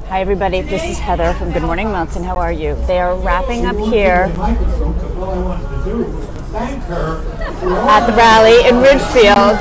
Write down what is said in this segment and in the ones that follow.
Hi everybody, this is Heather from Good Morning Milton. How are you? They are wrapping up here at the rally in Ridgefield.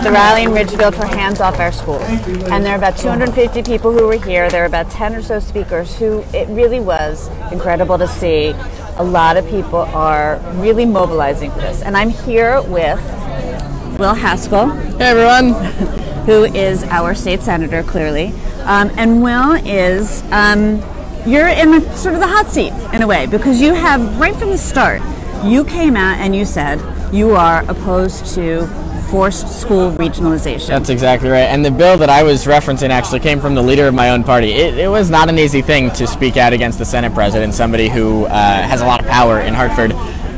The rally in Ridgefield for Hands Off Our Schools. And there are about 250 people who were here. There are about 10 or so speakers who it really was incredible to see. A lot of people are really mobilizing for this. And I'm here with Will Haskell. Hey everyone. Who is our state senator, clearly. And Will is, you're in sort of the hot seat in a way, because you have, right from the start, you came out and you said you are opposed to forced school regionalization. That's exactly right. And the bill that I was referencing actually came from the leader of my own party. It was not an easy thing to speak out against the Senate president, somebody who has a lot of power in Hartford.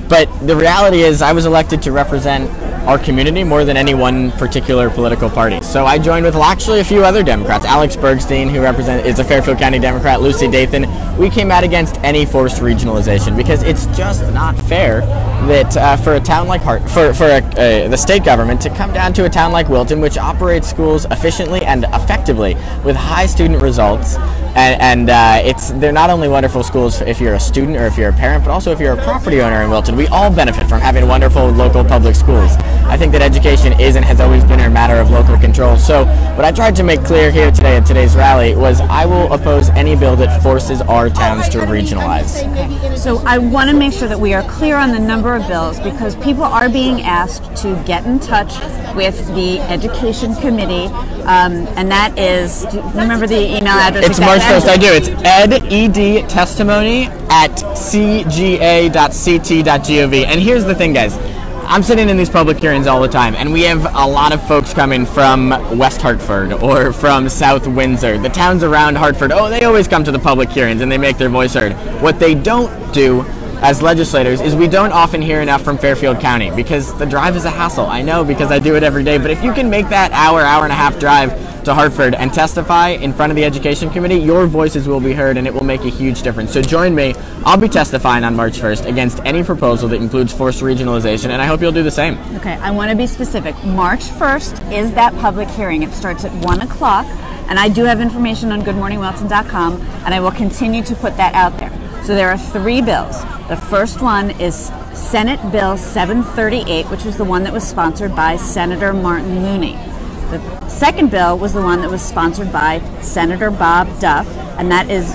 But the reality is I was elected to represent our community more than any one particular political party. So I joined with actually a few other Democrats. Alex Bergstein, who is a Fairfield County Democrat, Lucy Dathan. We came out against any forced regionalization because it's just not fair that for a town like the state government to come down to a town like Wilton, which operates schools efficiently and effectively with high student results. And they're not only wonderful schools if you're a student or if you're a parent, but also if you're a property owner in Wilton. We all benefit from having wonderful local public schools. I think that education is and has always been a matter of local control. So what I tried to make clear here today at today's rally was I will oppose any bill that forces our towns to regionalize. Okay. So I want to make sure that we are clear on the number of bills, because people are being asked to get in touch with the Education Committee, and that is, do you remember the email address? It's March 1st, I do. It's edtestimony@cga.ct.gov. And here's the thing, guys. I'm sitting in these public hearings all the time, and we have a lot of folks coming from West Hartford or from South Windsor. The towns around Hartford, they always come to the public hearings and they make their voice heard. What they don't do as legislators is we don't often hear enough from Fairfield County, because the drive is a hassle. I know, because I do it every day, but if you can make that hour and a half drive to Hartford and testify in front of the Education Committee, your voices will be heard and it will make a huge difference. So join me. I'll be testifying on March 1st against any proposal that includes forced regionalization, and I hope you'll do the same. Okay, I want to be specific. March 1st is that public hearing. It starts at 1 o'clock, and I do have information on goodmorningwilton.com, and I will continue to put that out there. So there are 3 bills. The first one is Senate Bill 738, which was the one that was sponsored by Senator Martin Looney. The second bill was the one that was sponsored by Senator Bob Duff, and that is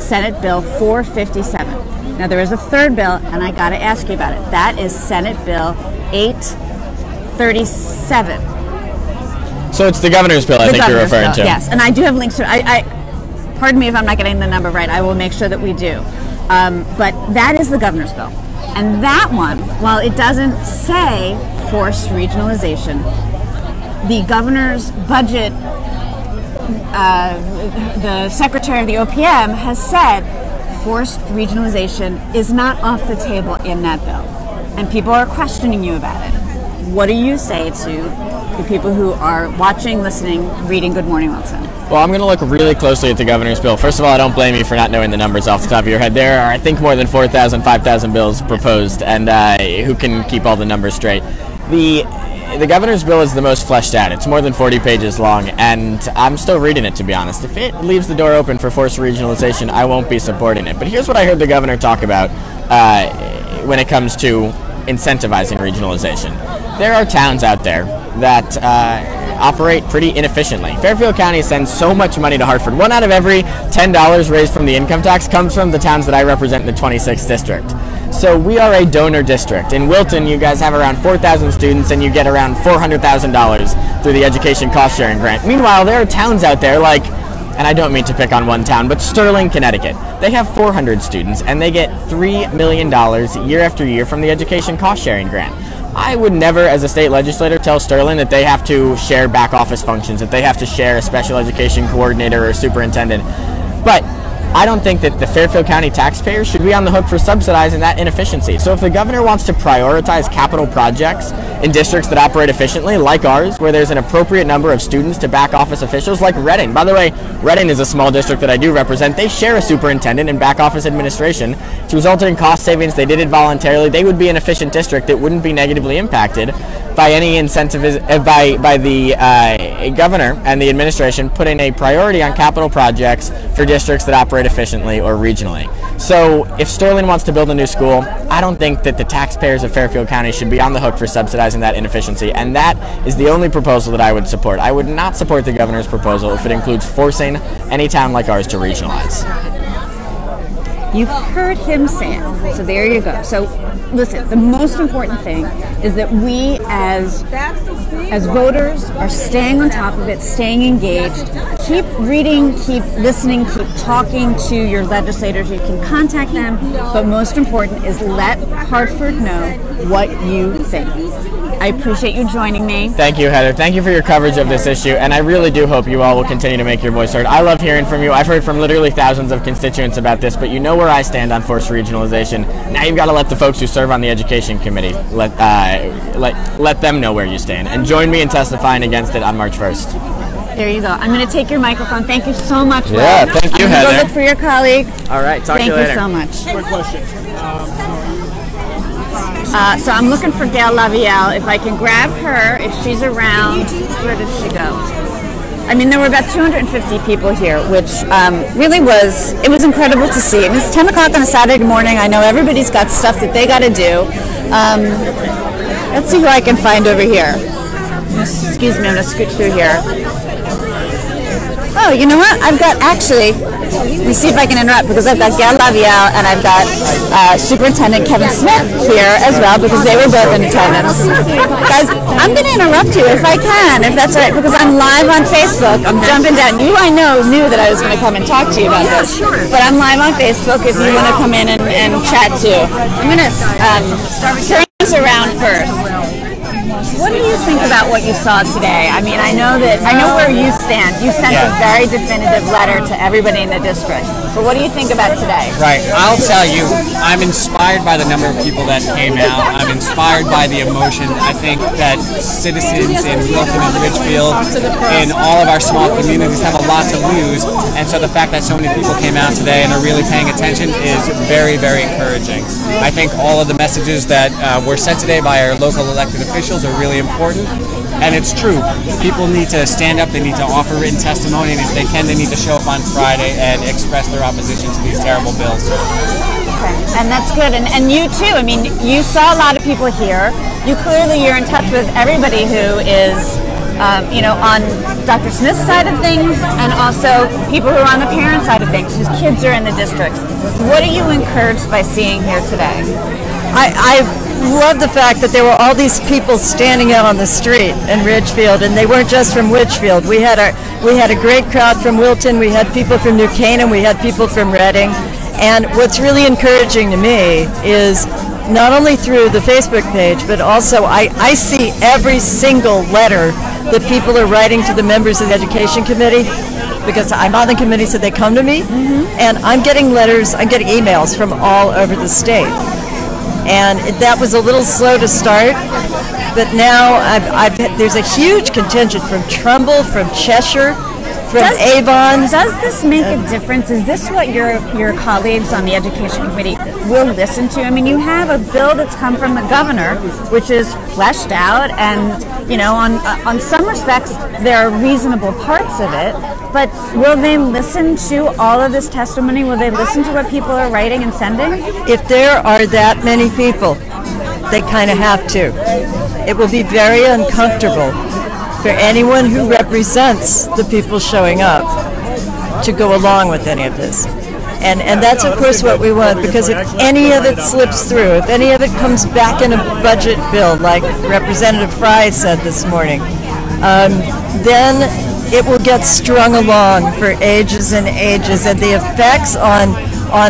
Senate Bill 457. Now there is a third bill, and I got to ask you about it. That is Senate Bill 837. So it's the governor's bill, I think you're referring to. Yes, and I do have links to it. Pardon me if I'm not getting the number right. I will make sure that we do. But that is the governor's bill. And that one, while it doesn't say forced regionalization, the governor's budget, the secretary of the OPM has said forced regionalization is not off the table in that bill. And people are questioning you about it. What do you say to the people who are watching, listening, reading Good Morning Wilton? Well, I'm going to look really closely at the governor's bill. First of all, I don't blame you for not knowing the numbers off the top of your head. There are, I think, more than 4,000, 5,000 bills proposed, and who can keep all the numbers straight? The governor's bill is the most fleshed out. It's more than 40 pages long, and I'm still reading it, to be honest. If it leaves the door open for forced regionalization, I won't be supporting it. But here's what I heard the governor talk about when it comes to incentivizing regionalization. There are towns out there that operate pretty inefficiently. Fairfield County sends so much money to Hartford. 1 out of every $10 raised from the income tax comes from the towns that I represent in the 26th district. So we are a donor district. In Wilton, you guys have around 4,000 students and you get around $400,000 through the education cost sharing grant. Meanwhile, there are towns out there like, and I don't mean to pick on one town, but Sterling, Connecticut. They have 400 students and they get $3 million year after year from the education cost sharing grant. I would never, as a state legislator, tell Sterling that they have to share back office functions, that they have to share a special education coordinator or superintendent. But I don't think that the Fairfield County taxpayers should be on the hook for subsidizing that inefficiency. So if the governor wants to prioritize capital projects in districts that operate efficiently, like ours, where there's an appropriate number of students to back office officials, like Reading. By the way, Reading is a small district that I do represent. They share a superintendent and back office administration. To result in cost savings, they did it voluntarily. They would be an efficient district that wouldn't be negatively impacted by any incentive by the governor and the administration putting a priority on capital projects for districts that operate efficiently or regionally. So if Sterling wants to build a new school, I don't think that the taxpayers of Fairfield County should be on the hook for subsidizing that inefficiency, and that is the only proposal that I would support. I would not support the governor's proposal if it includes forcing any town like ours to regionalize. You've heard him say it, so there you go. So listen, the most important thing is that we as voters are staying on top of it, staying engaged. Keep reading, keep listening, keep talking to your legislators. You can contact them, but most important is let Hartford know what you think. I appreciate you joining me. Thank you, Heather. Thank you for your coverage of this issue, and I really do hope you all will continue to make your voice heard. I love hearing from you. I've heard from literally thousands of constituents about this, but you know where I stand on forced regionalization. Now you've got to let the folks who serve on the Education Committee, let them know where you stand, and join me in testifying against it on March 1st. There you go. I'm going to take your microphone. Thank you so much, Will. Yeah, thank you, Heather. Go look for your colleague. All right, talk to you later. Thank you so much. Quick question. So I'm looking for Gail Lavielle. If I can grab her, if she's around, where did she go? I mean, there were about 250 people here, which really was incredible to see. And it's 10 o'clock on a Saturday morning. I know everybody's got stuff that they got to do. Let's see who I can find over here. Excuse me, I'm going to scoot through here. Oh, you know what? I've got actually, let me see if I can interrupt, because I've got Gail Lavielle and I've got Superintendent Kevin Smith here as well, because they were both in attendance. Guys, I'm going to interrupt you if I can, if that's all right, because I'm live on Facebook. I'm jumping down. You, I know, knew that I was going to come and talk to you about this, but I'm live on Facebook if you want to come in and chat too. I'm going to turn this around first. What do you think about what you saw today? I mean, I know where you stand. You sent a very definitive letter to everybody in the district. But what do you think about today? Right. I'll tell you, I'm inspired by the number of people that came out. I'm inspired by the emotion. I think that citizens in Wilton and Ridgefield, in all of our small communities, have a lot to lose. And so the fact that so many people came out today and are really paying attention is very, very encouraging. I think all of the messages that were sent today by our local elected officials are really important. And it's true. People need to stand up. They need to offer written testimony. And if they can, they need to show up on Friday and express their opposition to these terrible bills. Okay. And that's good. And you too. I mean, you saw a lot of people here. You're in touch with everybody who is, on Dr. Smith's side of things, and also people who are on the parent side of things, whose kids are in the districts. What are you encouraged by seeing here today? I love the fact that there were all these people standing out on the street in Ridgefield, and they weren't just from Ridgefield. We had a great crowd from Wilton. We had people from New Canaan. We had people from Reading. And what's really encouraging to me is not only through the Facebook page, but also I see every single letter that people are writing to the members of the Education Committee, because I'm on the committee, so they come to me, and I'm getting letters, I'm getting emails from all over the state. And that was a little slow to start, but now there's a huge contingent from Trumbull, from Cheshire, from Avon. Does this make a difference? Is this what your colleagues on the Education Committee will listen to? I mean, you have a bill that's come from the governor, which is fleshed out, and on some respects there are reasonable parts of it. But will they listen to all of this testimony? Will they listen to what people are writing and sending? If there are that many people, they kind of have to. It will be very uncomfortable for anyone who represents the people showing up to go along with any of this. And that's, of course, what we want, because if any of it slips through, if any of it comes back in a budget bill, like Representative Fry said this morning, then it will get strung along for ages and ages, and the effects on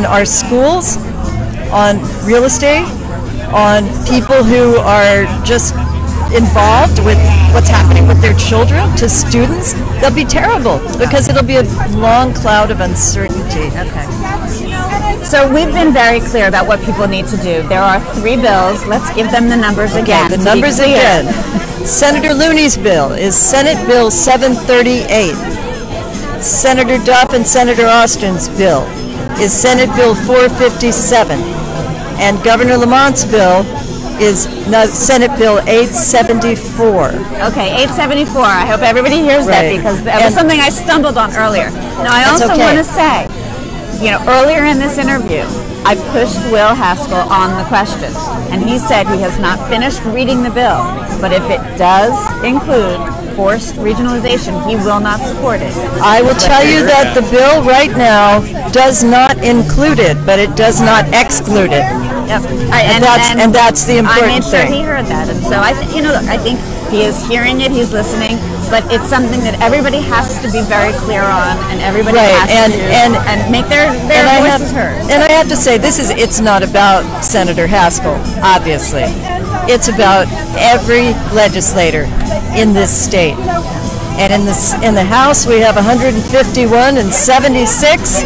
our schools, on real estate, on people who are just involved with what's happening with their children, to students, they'll be terrible, because it'll be a long cloud of uncertainty. guarantee. Okay. So we've been very clear about what people need to do. There are 3 bills. Let's give them the numbers again. The numbers again. Senator Looney's bill is Senate Bill 738. Senator Duff and Senator Austin's bill is Senate Bill 457. And Governor Lamont's bill is Senate Bill 874. Okay, 874. I hope everybody hears that, because that was something I stumbled on earlier. Now, I also want to say, earlier in this interview, I pushed Will Haskell on the questions, and he said he has not finished reading the bill, but if it does include forced regionalization, he will not support it. I will tell you that the bill right now does not include it, but it does not exclude it. Yep. And that's the important thing. I made sure thing. he heard that, and so I think he is hearing it, he's listening, but it's something that everybody has to be very clear on, and everybody has to make their voices heard. And I have to say, it's not about Senator Haskell, obviously. It's about every legislator in this state. And in the House, we have 151, and 76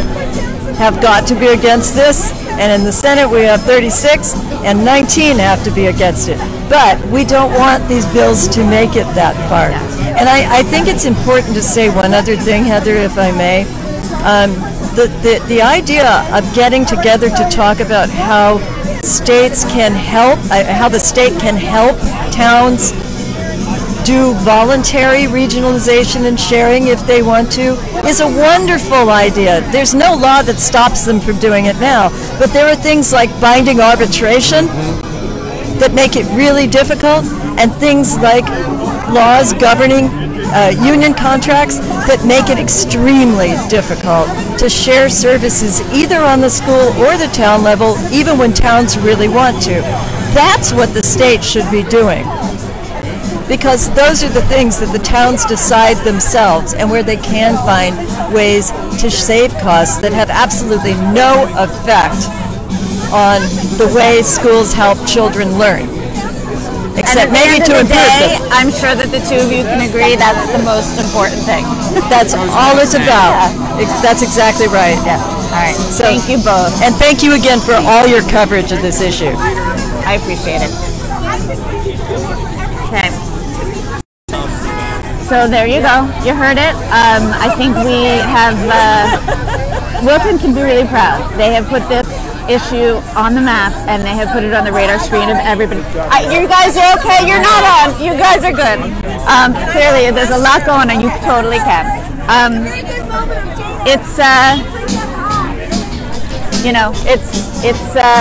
have got to be against this. And in the Senate, we have 36, and 19 have to be against it. But we don't want these bills to make it that far. And I think it's important to say one other thing, Heather, if I may. The idea of getting together to talk about how states can help, how the state can help towns do voluntary regionalization and sharing if they want to, is a wonderful idea. There's no law that stops them from doing it now, but there are things like binding arbitration that make it really difficult, and things like laws governing union contracts that make it extremely difficult to share services either on the school or the town level, even when towns really want to. That's what the state should be doing, because those are the things that the towns decide themselves, and where they can find ways to save costs that have absolutely no effect on the way schools help children learn. Except maybe to improve them. I'm sure that the two of you can agree that's the most important thing. That's all it's about. Yeah. That's exactly right. Yeah. All right. So, thank you both. And thank you again for all your coverage of this issue. I appreciate it. Okay. So there you go. You heard it. I think we have, Wilton can be really proud. They have put this issue on the map, and they have put it on the radar screen of everybody. You guys are okay? You're not on. You guys are good. Clearly, there's a lot going on. You totally can. It's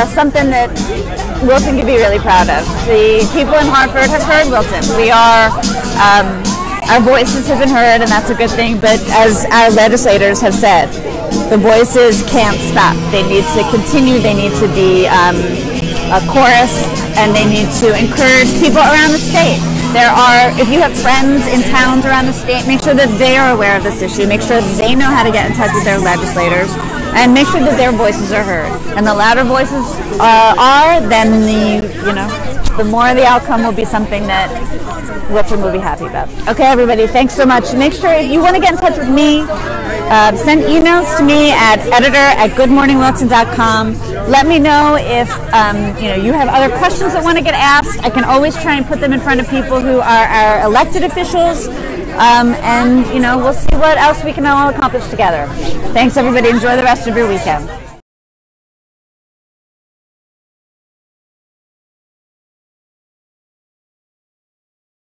something that Wilton can be really proud of. The people in Hartford have heard Wilton. We are, our voices have been heard, and that's a good thing, but as our legislators have said, the voices can't stop. They need to continue. They need to be a chorus, and they need to encourage people around the state. If you have friends in towns around the state, make sure that they are aware of this issue. Make sure that they know how to get in touch with their legislators, and make sure that their voices are heard. And the louder voices then the more the outcome will be something that Wilton will be happy about. Okay, everybody, thanks so much. Make sure if you want to get in touch with me, send emails to me at editor@goodmorningwilton.com. Let me know if you have other questions that want to get asked. I can always try and put them in front of people who are our elected officials, and we'll see what else we can all accomplish together. Thanks, everybody. Enjoy the rest of your weekend.